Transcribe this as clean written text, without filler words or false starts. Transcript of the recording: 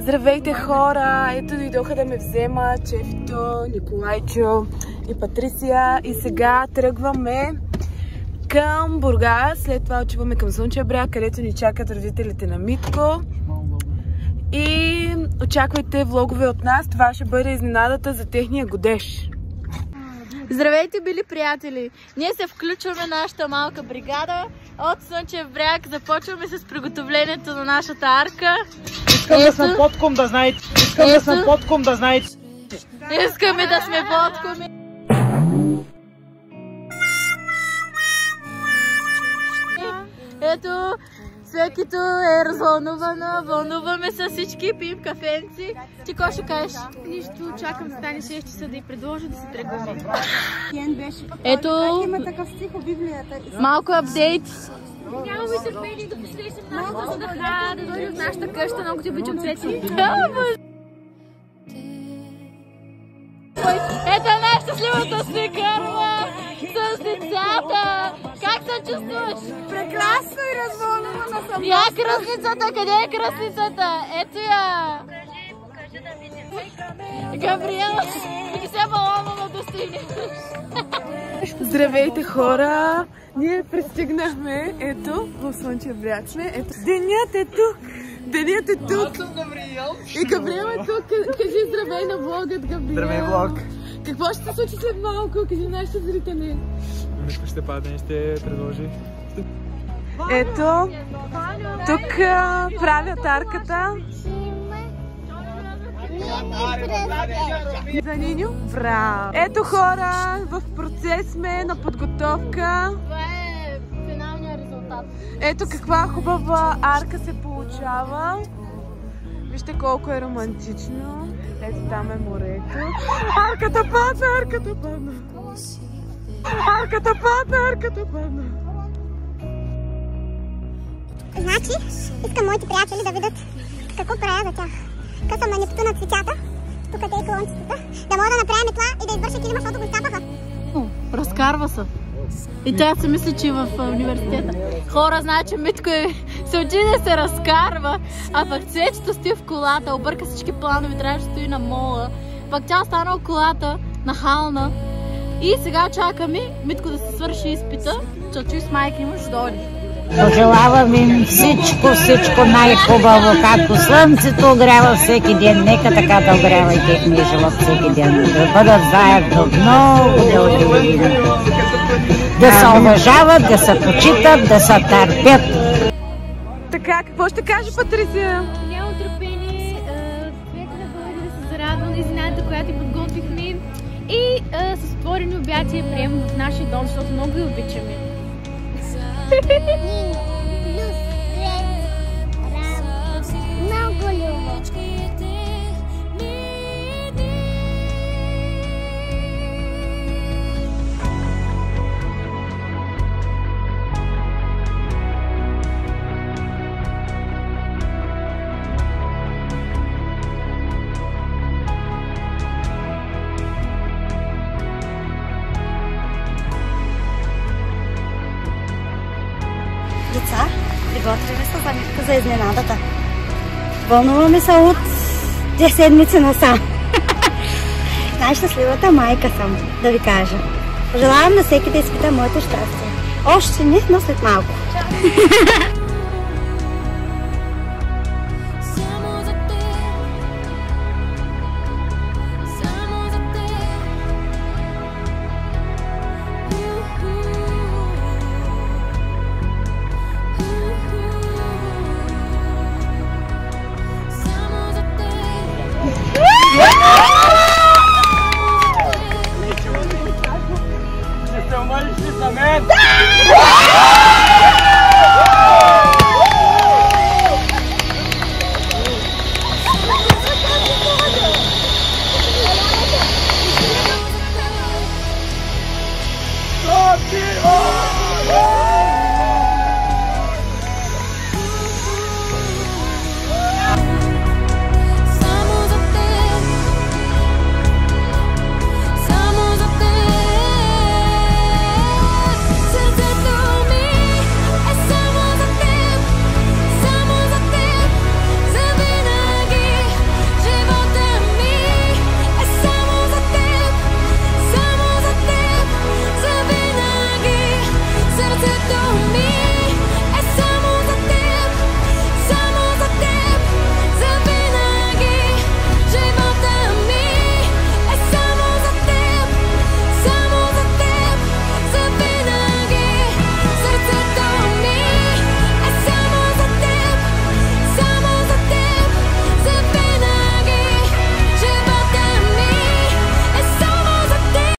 Здравейте хора! Ето дойдоха да ме вземат Чефито, Николайчо и Патрисия и сега тръгваме към Бургас. След това отиваме към Слънчев бряг, където ни чакат родителите на Митко. И очаквайте влогове от нас. Това ще бъде изненадата за техния годеж. Здравейте, били приятели! Ние се включваме нашата малка бригада от Слънчев бряг. Започваме с приготовлението на нашата арка. Искам да съм подком, да знаете. Искам да съм подком, да знаете. Искаме да сме подкоми. Ето, Свекито е развълнувана, вълнуваме се всички, пием кафенци. Ти какво ще кажеш? Нищо, чакам да стане 6 часа да й предложа да се тръгваме. Ето, Има такъв стих в Библията. малко апдейт. Нямаме търпение да посрещнем нашата снаха, да дойде от нашата къща. Много ти обичам, Цвети. Ето най-щастливата свекърва с децата. Как се чувстваш? Прекрасно и развълнувана съм. Я кръстницата, къде е кръстницата? Ето я! Покажи да видим. Габриела, и се балона да достигне. Здравейте хора! Ние пристигнахме, ето, в Слънчев бряг сме. Ето, денят е тук! Денят е тук! Аз съм Габриел. И Габриел е тук. Кажи здравей на влогът, Габриел. Здравей, влог. Какво ще се случи след малко? Кажи нашите зрители. Митко ще падне и ще предложи. Ето, тук правят арката. За Ниньо? Браво! Ето хора, в процес сме на подготовка. Това е финалният резултат. Ето каква хубава арка се получава. Вижте колко е романтично. Ето там е морето. Арката падна, арката падна. Арката падна, арката падна. Значи, искам моите приятели да видят какво правя за тях. Късам на нефто на цветята, тук те и клончетата, да мога да направим това и да извърша килима, защото го изкапаха. Разкарва се. И тя се мисли, че е в университета. Хора знаят, че Митко се учи да се разкарва, а пък Цветчето стои в колата, обърка всички планове, трябваше да стои на мола. Пък тя остана в колата, нахална. И сега чакаме Митко да се свърши изпита, чачу и с майка има ще дойде. Пожелавам им всичко най-хубаво, както слънцето огрява всеки ден, нека така да огрява и техния живот всеки ден. Да бъдат заедно много дълги години. Да се уважават, да се почитат, да се търпят. Така, какво ще каже Патрисия? Нямам търпение. Цвети да бъде да се зарадва на изненадата, която ти подготвихме. И с отворени обятия приемам в нашия дом, защото много ги обичаме. Много любов. Деца, приготвяме се за изненадата. Вълнуваме се от 2 седмици насам. Най-щастливата майка съм, да ви кажа. Пожелавам на всеки да изпита моето щастие. Още не, но след малко.